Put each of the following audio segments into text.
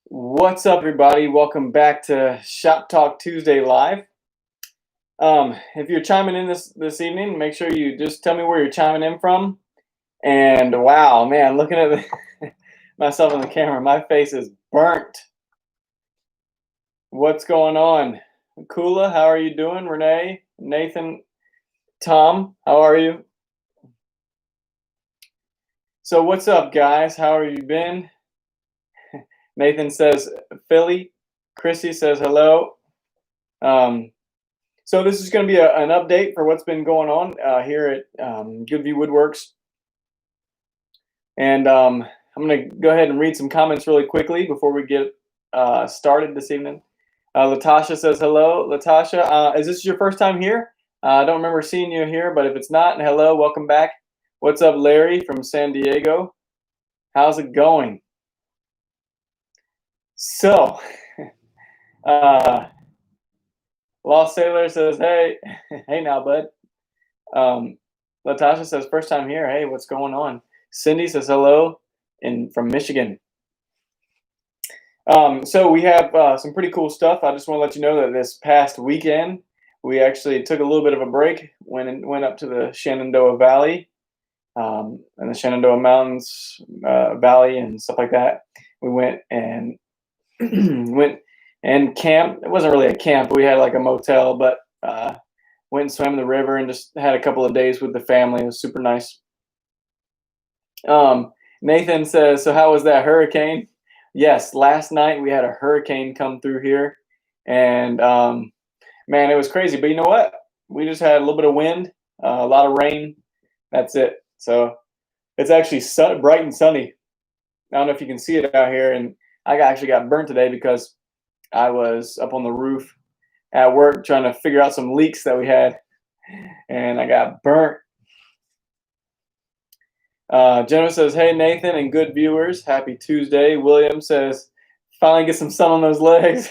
What's up, everybody? Welcome back to Shop Talk Tuesday Live. If you're chiming in this evening, make sure you just tell me where you're chiming in from. And wow, man, looking at myself on the camera, my face is burnt. What's going on? Kula, how are you doing? Renee, Nathan, Tom, how are you? So what's up, guys? How have you been? Nathan says Philly. Chrissy says hello. So this is going to be an update for what's been going on here at Goodview Woodworks. And I'm going to go ahead and read some comments really quickly before we get started this evening. Latasha says hello. Latasha, is this your first time here? I don't remember seeing you here, but if it's not, hello, welcome back. What's up, Larry from San Diego? How's it going? So, Lost Sailor says, hey, hey now, bud. Latasha says, first time here. Hey, what's going on? Cindy says hello from Michigan. So we have some pretty cool stuff. I just want to let you know that this past weekend, we actually took a little bit of a break, went up to the Shenandoah Valley and the Shenandoah Mountains Valley and stuff like that. We went and camped. It wasn't really a camp. We had like a motel, but went and swam in the river and just had a couple of days with the family. It was super nice. Nathan says, so how was that hurricane? Yes, last night we had a hurricane come through here, and man, it was crazy. But you know what? We just had a little bit of wind, a lot of rain. That's it. So it's actually bright and sunny. I don't know if you can see it out here, and I actually got burnt today because I was up on the roof at work trying to figure out some leaks that we had, and I got burnt. Jenna says, hey, Nathan and good viewers. Happy Tuesday. William says, finally get some sun on those legs.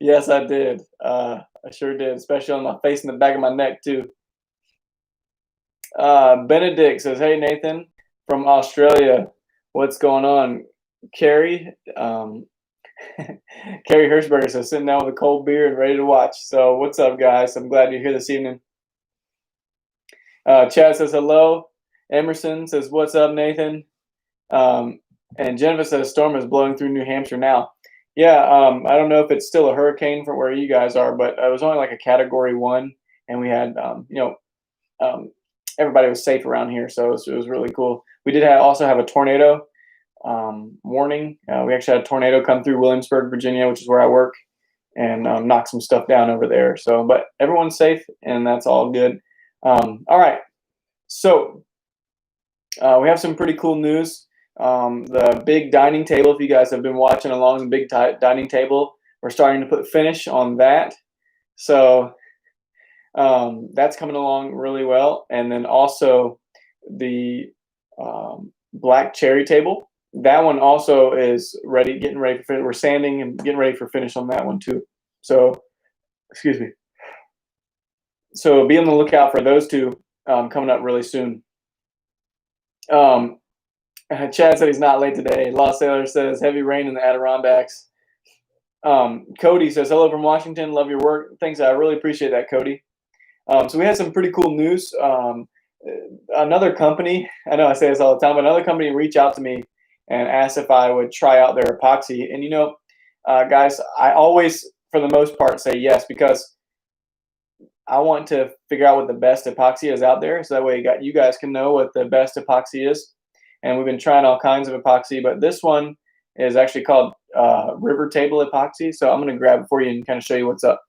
Yes, I did. I sure did, especially on my face and the back of my neck, too. Benedict says, hey, Nathan from Australia. What's going on? Carrie Hirschberger says, sitting down with a cold beer and ready to watch. So what's up, guys? I'm glad you're here this evening. Chad says hello. Emerson says, what's up, Nathan? And Jennifer says, storm is blowing through New Hampshire now. Yeah, I don't know if it's still a hurricane from where you guys are, but it was only like a Category 1, and we had, everybody was safe around here, so it was really cool. We did also have a tornado warning. We actually had a tornado come through Williamsburg, Virginia, which is where I work, and knock some stuff down over there. So, but everyone's safe, and that's all good. All right, so we have some pretty cool news. The big dining table, if you guys have been watching along, the big dining table, we're starting to put finish on that. So that's coming along really well. And then also the black cherry table. That one also is ready, getting ready for finish. We're sanding and getting ready for finish on that one too. So, excuse me. So be on the lookout for those two coming up really soon. Chad said he's not late today. Lost Sailor says heavy rain in the Adirondacks. Cody says hello from Washington. Love your work. Thanks. I really appreciate that, Cody. So we had some pretty cool news. Another company, I know I say this all the time, but another company reached out to me and asked if I would try out their epoxy. And guys, I always, for the most part, say yes, because I want to figure out what the best epoxy is out there, so that way you guys can know what the best epoxy is. And we've been trying all kinds of epoxy, but this one is actually called River Table Epoxy. So I'm going to grab it for you and kind of show you what's up.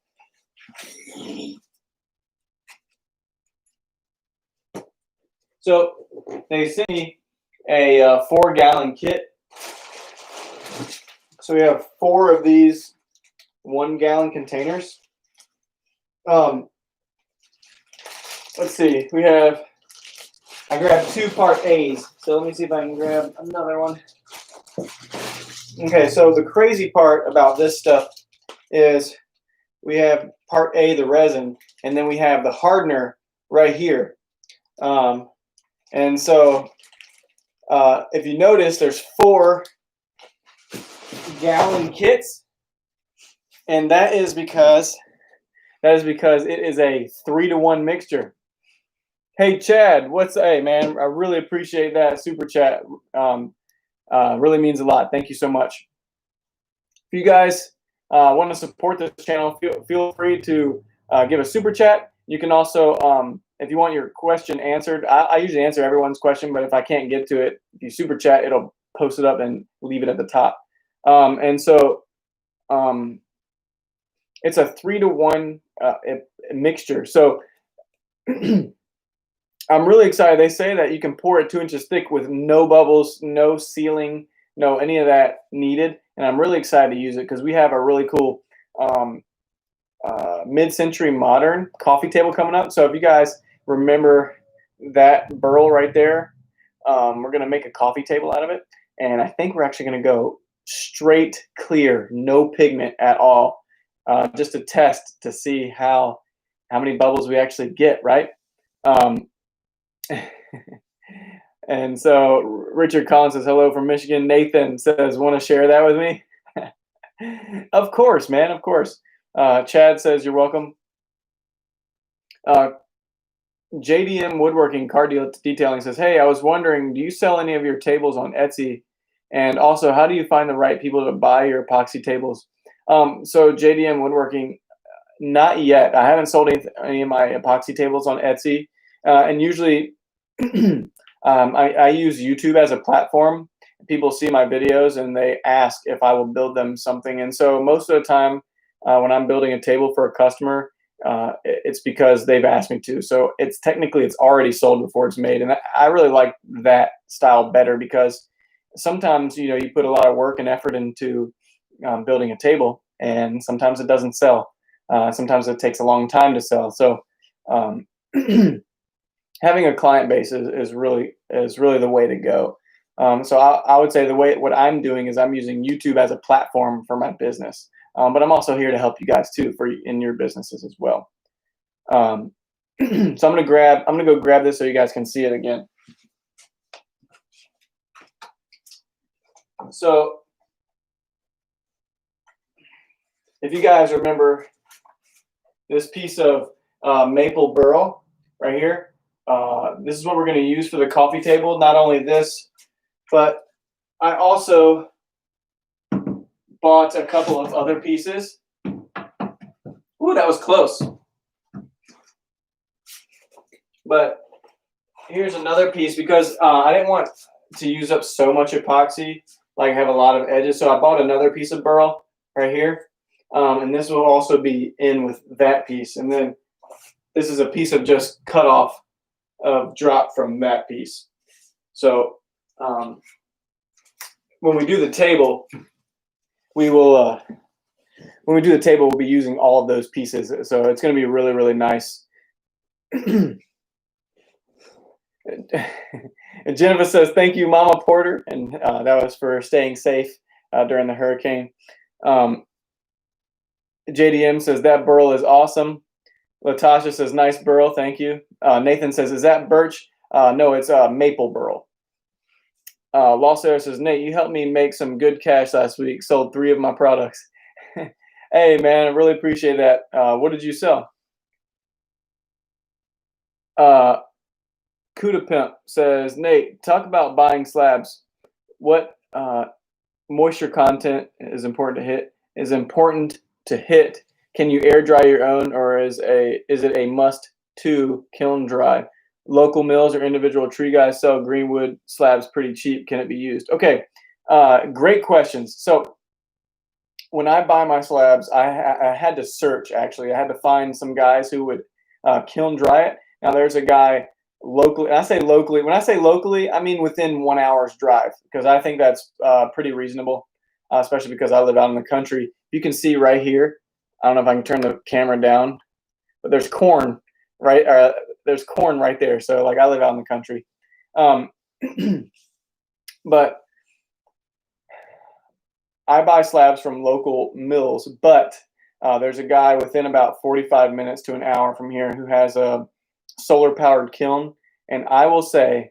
So they sent me a 4-gallon kit. So we have 4 of these 1-gallon containers. Let's see, I grabbed 2 part A's, so let me see if I can grab another one. Okay, so the crazy part about this stuff is we have part A, the resin, and then we have the hardener right here. And so if you notice, there's 4-gallon kits, and that is because it is a 3-to-1 mixture. Hey Chad, hey man? I really appreciate that super chat. Really means a lot. Thank you so much. If you guys want to support this channel, feel free to give a super chat. You can also, if you want your question answered, I usually answer everyone's question, but if I can't get to it, if you super chat, it'll post it up and leave it at the top. And so it's a 3-to-1 mixture. So I'm really excited. They say that you can pour it 2 inches thick with no bubbles, no sealing, no any of that needed. And I'm really excited to use it because we have a really cool mid-century modern coffee table coming up. So if you guys remember that burl right there, we're going to make a coffee table out of it. And I think we're actually going to go straight clear, no pigment at all, just to test to see how many bubbles we actually get, right? And so Richard Collins says hello from Michigan. Nathan says, want to share that with me? Of course, man, of course. Chad says you're welcome. JDM Woodworking Car Detailing says, hey, I was wondering, do you sell any of your tables on Etsy? And also, how do you find the right people to buy your epoxy tables? So JDM Woodworking, not yet. I haven't sold any of my epoxy tables on Etsy. And usually I use YouTube as a platform. People see my videos and they ask if I will build them something. And so most of the time when I'm building a table for a customer, it's because they've asked me to. So it's already sold before it's made. And I really like that style better because sometimes, you put a lot of work and effort into building a table, and sometimes it doesn't sell. Sometimes it takes a long time to sell. So having a client base is really the way to go. So I would say what I'm doing is I'm using YouTube as a platform for my business, but I'm also here to help you guys too in your businesses as well. So I'm gonna go grab this so you guys can see it again. So if you guys remember this piece of maple burl right here, this is what we're going to use for the coffee table. Not only this, but I also bought a couple of other pieces. Ooh, that was close. But here's another piece because I didn't want to use up so much epoxy, like have a lot of edges. So I bought another piece of burl right here. And this will also be in with that piece. And then this is a piece of just cut off of drop from that piece. So when we do the table, we'll be using all of those pieces. So it's going to be really, really nice. And Jennifer says, thank you, Mama Porter. And that was for staying safe during the hurricane. JDM says, that burl is awesome. Latasha says, nice burl, thank you. Nathan says, is that birch? No, it's maple burl. Lawson says, Nate, you helped me make some good cash last week. Sold 3 of my products. Hey, man, I really appreciate that. What did you sell? Kuda Pimp says, Nate, talk about buying slabs. What moisture content is important to hit? Can you air dry your own, or is it a must to kiln dry? Local mills or individual tree guys sell greenwood slabs pretty cheap. Can it be used? Okay, great questions. So when I buy my slabs, I had to search. Actually, I had to find some guys who would kiln dry it. Now there's a guy locally. And I say locally. When I say locally, I mean within 1 hour's drive, because I think that's pretty reasonable, especially because I live out in the country. You can see right here. I don't know if I can turn the camera down, but there's corn, right? There's corn right there. So like I live out in the country. But I buy slabs from local mills, but There's a guy within about 45 minutes to an hour from here who has a solar powered kiln, and I will say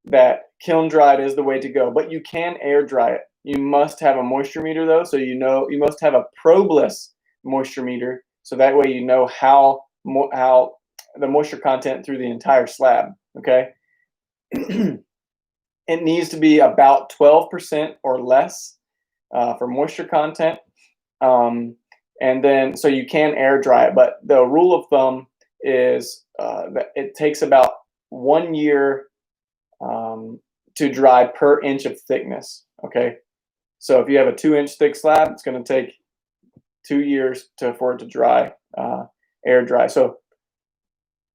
that kiln dried is the way to go, but you can air dry it. You must have a moisture meter though, so you must have a probeless moisture meter, so that way you know how the moisture content through the entire slab. Okay, it needs to be about 12% or less for moisture content, and then so you can air dry it. But the rule of thumb is that it takes about 1 year to dry per inch of thickness. Okay, so if you have a 2-inch thick slab, it's going to take 2 years for it to dry, air dry. So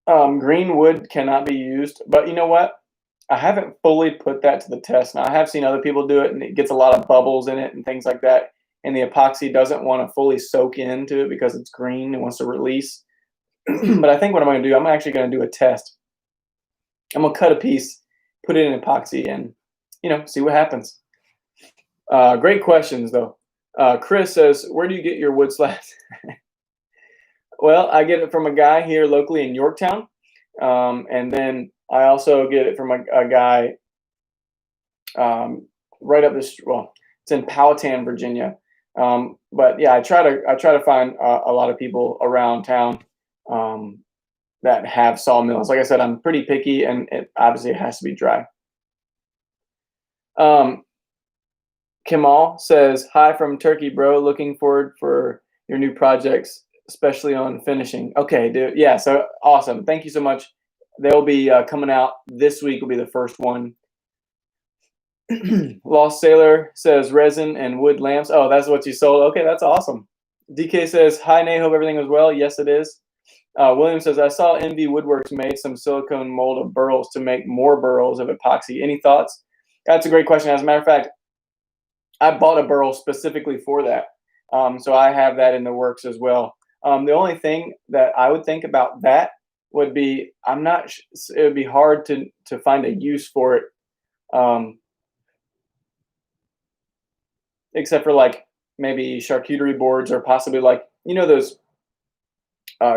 green wood cannot be used, but you know what? I haven't fully put that to the test. Now I have seen other people do it, and it gets a lot of bubbles in it and things like that. And the epoxy doesn't want to fully soak into it because it's green and wants to release. But I think what I'm going to do, I'm actually going to do a test. I'm going to cut a piece, put it in epoxy, and see what happens. Great questions though. Chris says, where do you get your wood slabs? Well, I get it from a guy here locally in Yorktown, and then I also get it from a guy right up this. Well, it's in Powhatan, Virginia. But yeah, I try to find a lot of people around town that have sawmills. Like I said, I'm pretty picky, and obviously it has to be dry. Kemal says, hi from Turkey, bro. Looking forward for your new projects, especially on finishing. Okay, dude. Yeah, so awesome. Thank you so much. They'll be coming out this week. Will be the first one. Lost Sailor says resin and wood lamps. Oh, that's what you sold. Okay, that's awesome. DK says, hi, Nate. Hope everything was well. Yes, it is. William says, I saw NV Woodworks made some silicone mold of burls to make more burls of epoxy. Any thoughts? That's a great question. As a matter of fact, I bought a burl specifically for that. So I have that in the works as well. The only thing that I would think about that would be, it would be hard to find a use for it. Except for like maybe charcuterie boards, or possibly like, those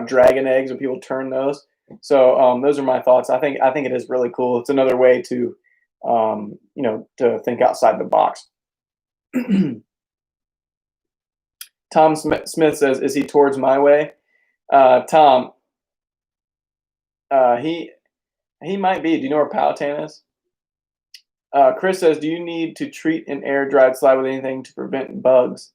dragon eggs when people turn those. So those are my thoughts. I think it is really cool. It's another way to, to think outside the box. Tom Smith says, is he towards my way? Tom, he might be. Do you know where Powhatan is? Chris says, do you need to treat an air dried slab with anything to prevent bugs?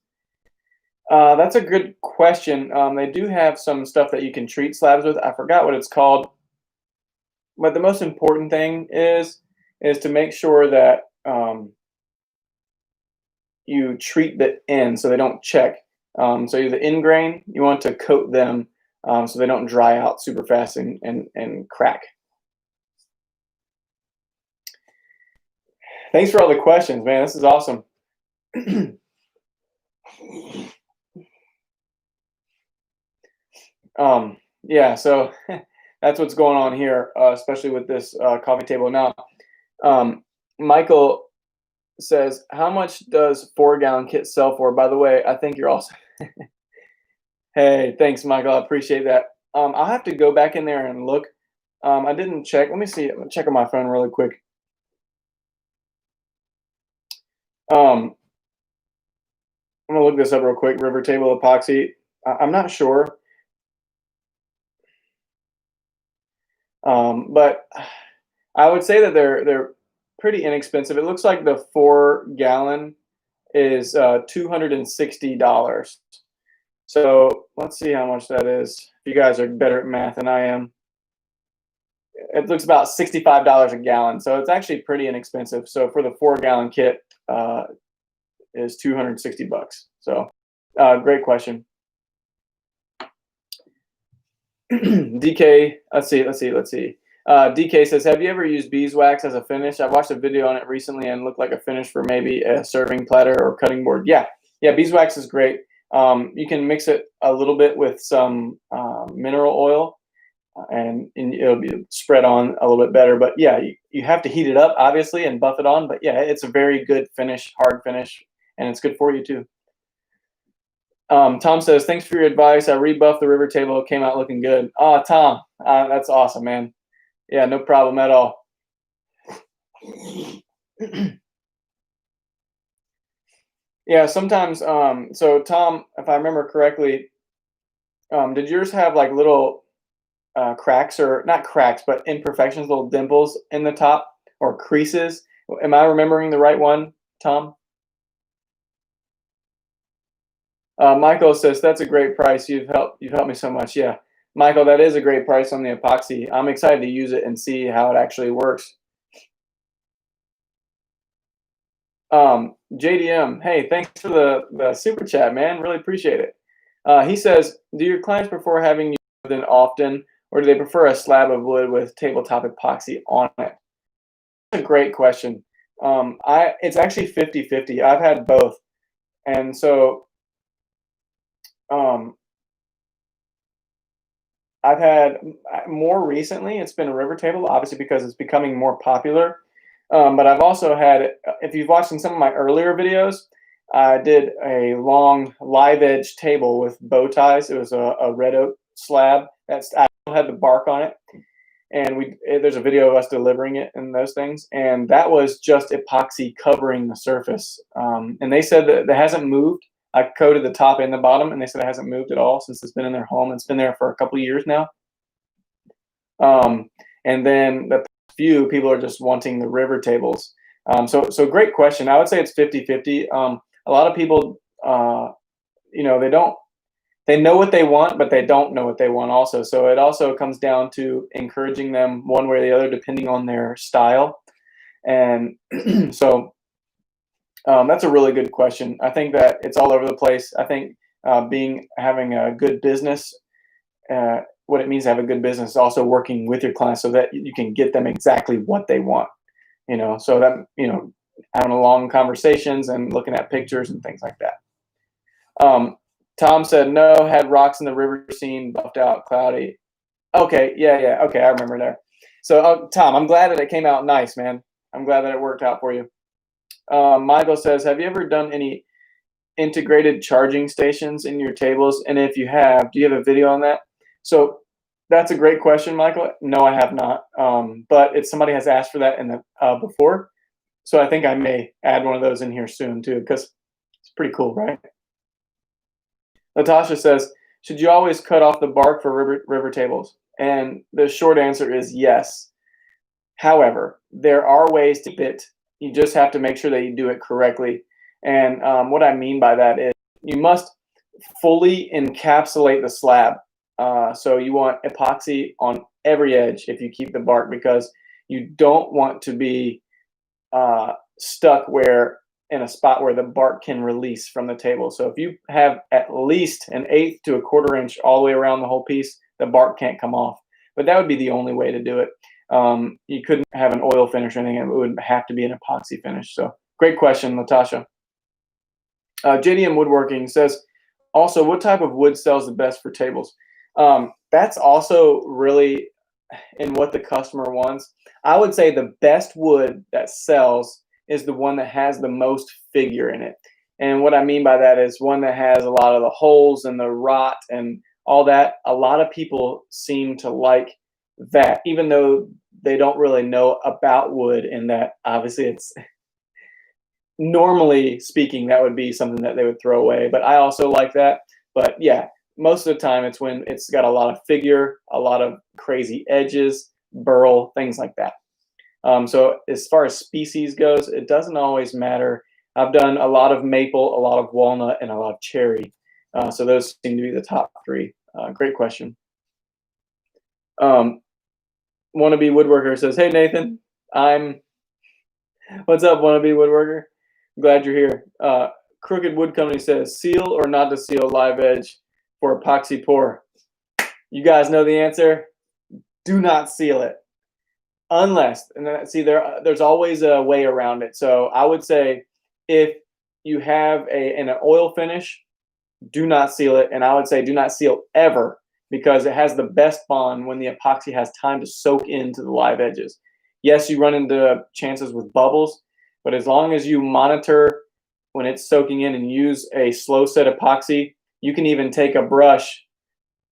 That's a good question. They do have some stuff that you can treat slabs with. I forgot what it's called. But the most important thing is to make sure that you treat the end so they don't check. So the end grain, you want to coat them so they don't dry out super fast and crack. Thanks for all the questions, man. This is awesome. Yeah, so that's what's going on here, especially with this coffee table. Now, Michael says, how much does 4-gallon kit sell for? By the way, I think you're awesome. Hey, thanks, Michael. I appreciate that. I'll have to go back in there and look. I didn't check. Let me see. I'm gonna check on my phone really quick. I'm gonna look this up real quick. River table epoxy. I'm not sure. But I would say that they're pretty inexpensive. It looks like the 4-gallon is $260. So let's see how much that is. You guys are better at math than I am. It looks about $65 a gallon, so it's actually pretty inexpensive. So for the 4-gallon kit, is $260. So great question. DK, let's see. DK says, have you ever used beeswax as a finish? I watched a video on it recently and looked like a finish for maybe a serving platter or cutting board. Yeah, beeswax is great. You can mix it a little bit with some mineral oil, and it'll be spread on a little bit better. But yeah, you have to heat it up, obviously, and buff it on. But yeah, it's a very good finish, hard finish, and it's good for you too. Tom says, thanks for your advice. I rebuffed the river table. It came out looking good. Oh, Tom, that's awesome, man. Yeah, no problem at all. Yeah, sometimes, so Tom, if I remember correctly, did yours have like little cracks, or not cracks, but imperfections, little dimples in the top or creases? Am I remembering the right one, Tom? Michael says that's a great price. You've helped me so much. Yeah, Michael, that is a great price on the epoxy. I'm excited to use it and see how it actually works. JDM, hey, thanks for the super chat, man. Really appreciate it. He says, do your clients prefer having you in often, or do they prefer a slab of wood with tabletop epoxy on it? That's a great question. It's actually 50-50. I've had both. And so um, I've had more recently, it's been a river table, obviously because it's becoming more popular. But I've also had, if you've watched in some of my earlier videos, I did a long live edge table with bow ties. It was a red oak slab that's I had the bark on it, and there's a video of us delivering it and those things, and that was just epoxy covering the surface. And they said that it hasn't moved. I coated the top and the bottom, and they said it hasn't moved at all since it's been in their home. It's been there for a couple of years now. And then the few people are just wanting the river tables. So great question. I would say it's 50-50. A lot of people, they know what they want, but they don't know what they want also. So it also comes down to encouraging them one way or the other, depending on their style. And so that's a really good question. I think that it's all over the place. I think having a good business, what it means to have a good business is also working with your clients so that you can get them exactly what they want. So that, having long conversations and looking at pictures and things like that. Tom said, no, had rocks in the river scene, buffed out, cloudy. Okay, yeah, okay, I remember there. So, Tom, I'm glad that it came out nice, man. I'm glad that it worked out for you. Michael says, have you ever done any integrated charging stations in your tables? And if you have, do you have a video on that? So that's a great question, Michael. No, I have not. But if somebody has asked for that in the before, so I think I may add one of those in here soon too, because it's pretty cool, right? Natasha says, should you always cut off the bark for river tables? And the short answer is yes. However, there are ways to it. You just have to make sure that you do it correctly. And what I mean by that is you must fully encapsulate the slab. So you want epoxy on every edge if you keep the bark, because you don't want to be stuck in a spot where the bark can release from the table. So if you have at least an 1/8 to 1/4 inch all the way around the whole piece, the bark can't come off. But that would be the only way to do it. You couldn't have an oil finish or anything. It would have to be an epoxy finish. So great question, Natasha. JDM Woodworking says, also, what type of wood sells the best for tables? That's also really in what the customer wants. I would say the best wood that sells is the one that has the most figure in it. And what I mean by that is one that has a lot of the holes and the rot and all that. A lot of people seem to like that, even though they don't really know about wood, and that obviously it's normally speaking, that would be something that they would throw away. But I also like that. But yeah, most of the time it's when it's got a lot of figure, a lot of crazy edges, burl, things like that. So as far as species goes, it doesn't always matter. I've done a lot of maple, a lot of walnut, and a lot of cherry. So those seem to be the top 3. Great question. Wannabe Woodworker says, hey, Nathan, what's up, Wannabe Woodworker? I'm glad you're here. Crooked Wood Company says, seal or not to seal live edge for epoxy pour? You guys know the answer. Do not seal it. Unless, and then, see, there's always a way around it. So I would say if you have an oil finish, do not seal it. And I would say do not seal ever, because it has the best bond when the epoxy has time to soak into the live edges. Yes, you run into chances with bubbles, but as long as you monitor when it's soaking in and use a slow set epoxy, You can even take a brush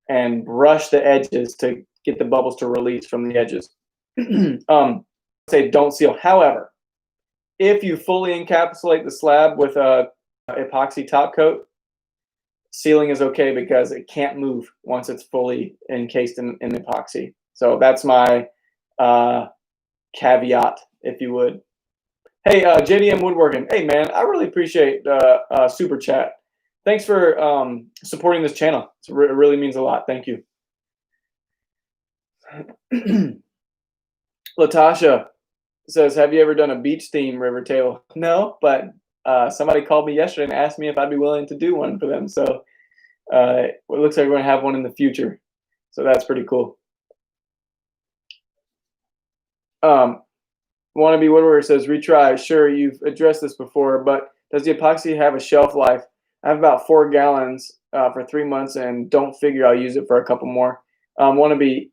and brush the edges to get the bubbles to release from the edges. Say don't seal. However, if you fully encapsulate the slab with a epoxy top coat, sealing is okay because it can't move once it's fully encased in epoxy. So that's my caveat, if you would. Hey, JDM Woodworking. Hey, man, I really appreciate super chat. Thanks for supporting this channel. It really means a lot. Thank you. Latasha says, have you ever done a beach theme river table? No, but somebody called me yesterday and asked me if I'd be willing to do one for them. So it looks like we're going to have one in the future. So that's pretty cool. Wannabe Woodworker says, retry. Sure, you've addressed this before, but does the epoxy have a shelf life? I have about 4 gallons for 3 months and don't figure I'll use it for a couple more. Wannabe,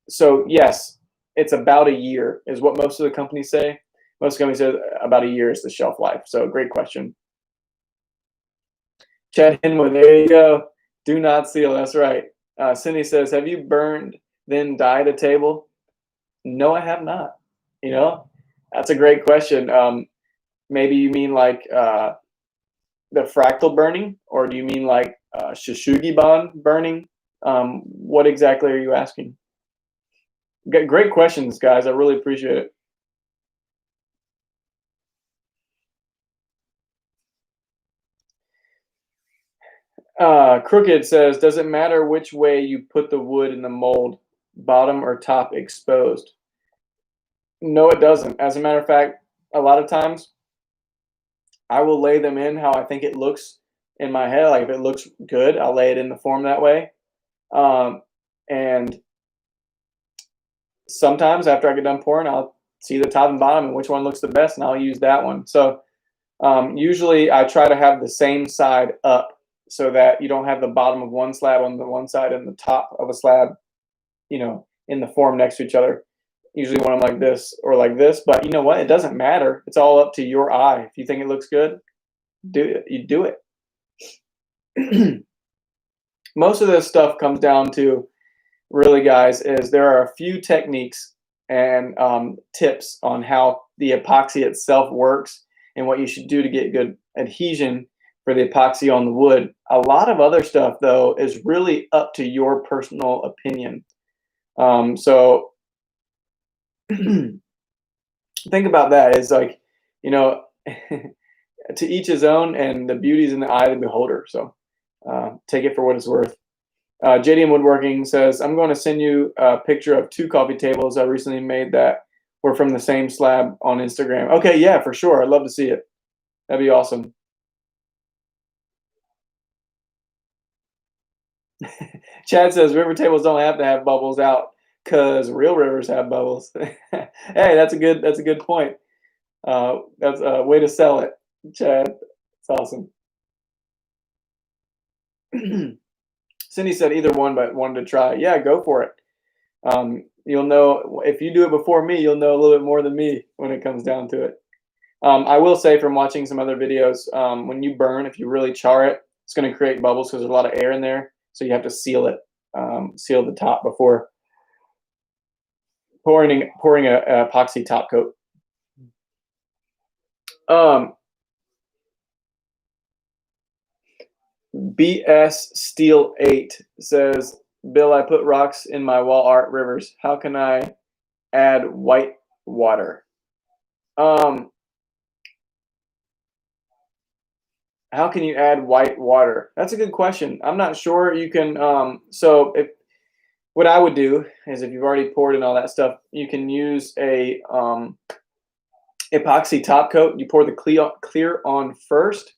so yes, it's about a year is what most of the companies say. Most companies say about a year is the shelf life. So great question. Chad Hinwood, there you go. Do not seal. That's right. Cindy says, have you burned then dyed a table? No, I have not. You know, that's a great question. Maybe you mean like the fractal burning, or do you mean like Shishugi burning? What exactly are you asking? Great questions, guys. I really appreciate it. Crooked says, does it matter which way you put the wood in the mold, bottom or top exposed? No, it doesn't. As a matter of fact, a lot of times I will lay them in how I think it looks in my head. Like if it looks good, I'll lay it in the form that way. And sometimes after I get done pouring, I'll see the top and bottom and which one looks the best, and I'll use that one. So usually I try to have the same side up so that you don't have the bottom of one slab on the one side and the top of a slab, you know, in the form next to each other. Usually want them like this or like this, but you know what? It doesn't matter. It's all up to your eye. If you think it looks good, do it. You do it. Most of this stuff comes down to, really, guys, is there are a few techniques and tips on how the epoxy itself works and what you should do to get good adhesion for the epoxy on the wood. A lot of other stuff, though, is really up to your personal opinion. So think about that. It's like, you know, to each his own, and the beauty's in the eye of the beholder. So take it for what it's worth. JDM Woodworking says, I'm going to send you a picture of 2 coffee tables I recently made that were from the same slab on Instagram. Okay, yeah, for sure. I'd love to see it. That'd be awesome. Chad says, river tables don't have to have bubbles out because real rivers have bubbles. Hey, that's a good point. That's a way to sell it, Chad. It's awesome. Cindy said either one, but wanted to try. Yeah, go for it. You'll know if you do it before me, you'll know a little bit more than me when it comes down to it. I will say from watching some other videos, when you burn, if you really char it, it's going to create bubbles because there's a lot of air in there. So you have to seal it, seal the top before pouring a epoxy top coat. BS Steel 8 says, Bill, I put rocks in my wall art rivers. How can I add white water? How can you add white water? That's a good question. I'm not sure. You can, so if, what I would do is if you've already poured and all that stuff, you can use a epoxy top coat. You pour the clear on first,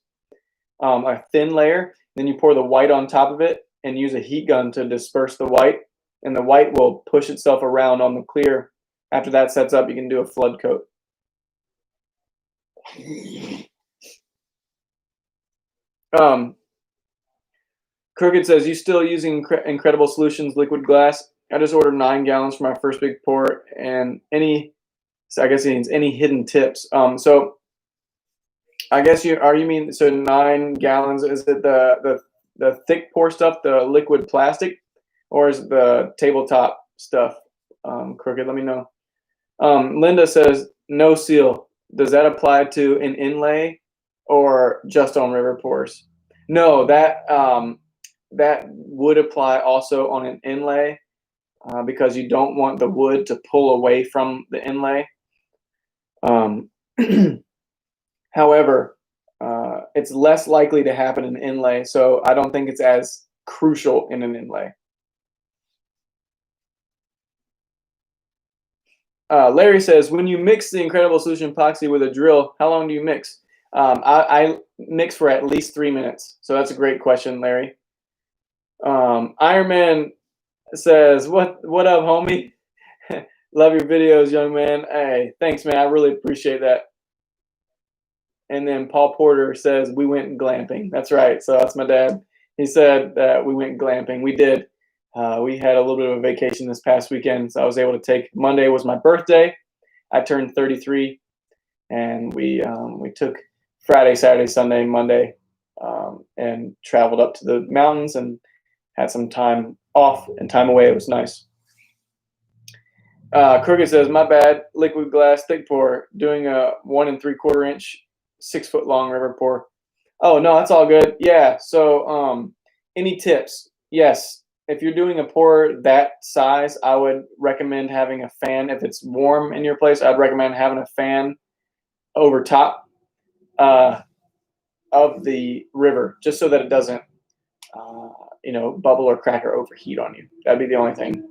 a thin layer, then you pour the white on top of it and use a heat gun to disperse the white, and the white will push itself around on the clear. After that sets up, you can do a flood coat. Crooked says, you still using Incredible Solutions liquid glass? I just ordered 9 gallons for my first big pour, and so I guess it means any hidden tips. So I guess you mean, so 9 gallons, is it the the thick pour stuff, the liquid plastic, or is it the tabletop stuff? Crooked, let me know. Linda says no seal. Does that apply to an inlay or just on river pours? No, that would apply also on an inlay because you don't want the wood to pull away from the inlay. However, it's less likely to happen in an inlay, so I don't think it's as crucial in an inlay. Larry says, when you mix the Incredible Solution epoxy with a drill, how long do you mix? I mix for at least 3 minutes. So that's a great question, Larry. Iron Man says, what up, homie? Love your videos, young man. Hey, thanks, man. I really appreciate that. And then Paul Porter says, we went glamping. That's right. So that's my dad. He said that we went glamping. We did. We had a little bit of a vacation this past weekend, so I was able to take Monday was my birthday. I turned 33, and we took Friday, Saturday, Sunday, Monday, and traveled up to the mountains and had some time off and time away. It was nice. Crooked says, my bad, liquid glass thick pour, doing a 1 3/4 inch, 6 foot long river pour. Oh, no, that's all good. Yeah, so any tips? Yes. If you're doing a pour that size, I would recommend having a fan. If it's warm in your place, I'd recommend having a fan over top of the river, just so that it doesn't, bubble or crack or overheat on you. That'd be the only thing.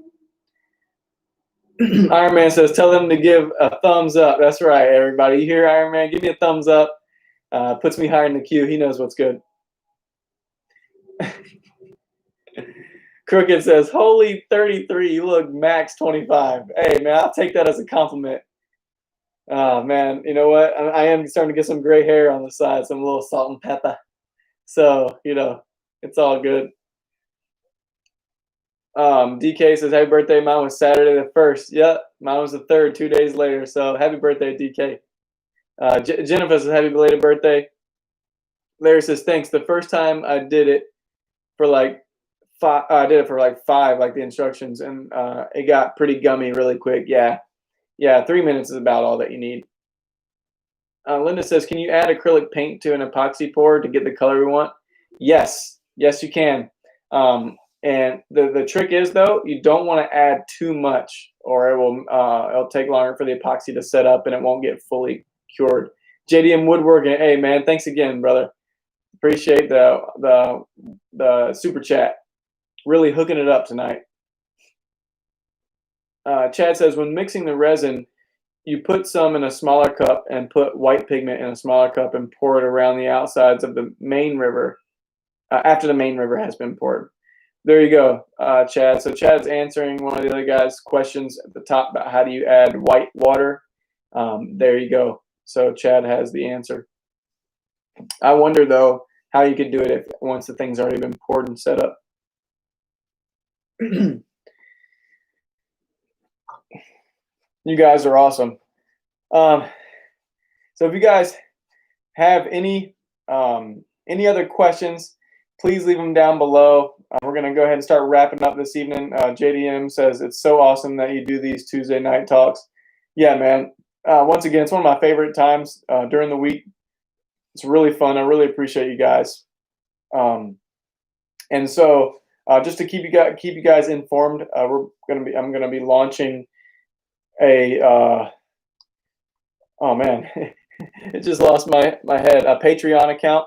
Iron Man says, tell them to give a thumbs up. That's right, everybody. You hear Iron Man? Give me a thumbs up. Puts me higher in the queue. He knows what's good. Crooked says, holy 33, you look max 25. Hey, man, I'll take that as a compliment. Man, you know what? I am starting to get some gray hair on the side, some little salt and pepper. So, it's all good. DK says, happy birthday. Mine was Saturday the 1st. Yep, mine was the 3rd, 2 days later. So, happy birthday, DK. Jennifer says, happy belated birthday. Larry says, thanks. The first time I did it for like 5, I did it for like 5, like the instructions, and it got pretty gummy really quick. Yeah, 3 minutes is about all that you need. Linda says, can you add acrylic paint to an epoxy pour to get the color we want? Yes, you can. And the trick is, though, you don't want to add too much, or it'll take longer for the epoxy to set up, and it won't get fully cured. JDM Woodworking, hey man, thanks again, brother. Appreciate the super chat. Really hooking it up tonight. Chad says, when mixing the resin, you put some in a smaller cup and put white pigment in a smaller cup and pour it around the outsides of the main river after the main river has been poured. There you go, Chad. So Chad's answering one of the other guys' questions at the top about how do you add white water. There you go. So Chad has the answer. I wonder, though, how you could do it once the thing's already been poured and set up. You guys are awesome. So if you guys have any other questions, please leave them down below. We're going to go ahead and start wrapping up this evening. JDM says, it's so awesome that you do these Tuesday night talks. Yeah, man. Once again, it's one of my favorite times during the week. It's really fun. I really appreciate you guys. And so just to keep you guys informed, I'm going to be launching a oh man, it just lost my head. A Patreon account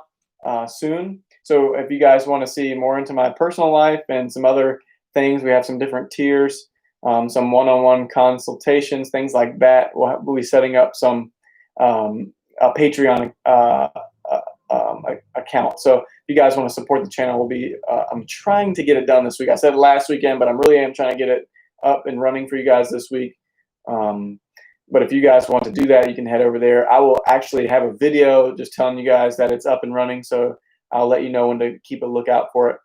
soon. So if you guys want to see more into my personal life and some other things, we have some different tiers, some one-on-one consultations, things like that. We'll be setting up some a Patreon account. So if you guys want to support the channel, I'm trying to get it done this week. I said last weekend, but I really am trying to get it up and running for you guys this week. But if you guys want to do that, you can head over there. I will actually have a video just telling you guys that it's up and running. So I'll let you know when to keep a lookout for it.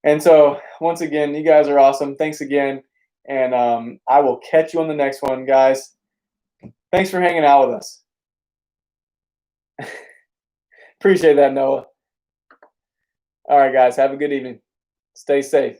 And so once again, you guys are awesome. Thanks again. And I will catch you on the next one, guys. Thanks for hanging out with us. Appreciate that, Noah. All right, guys. Have a good evening. Stay safe.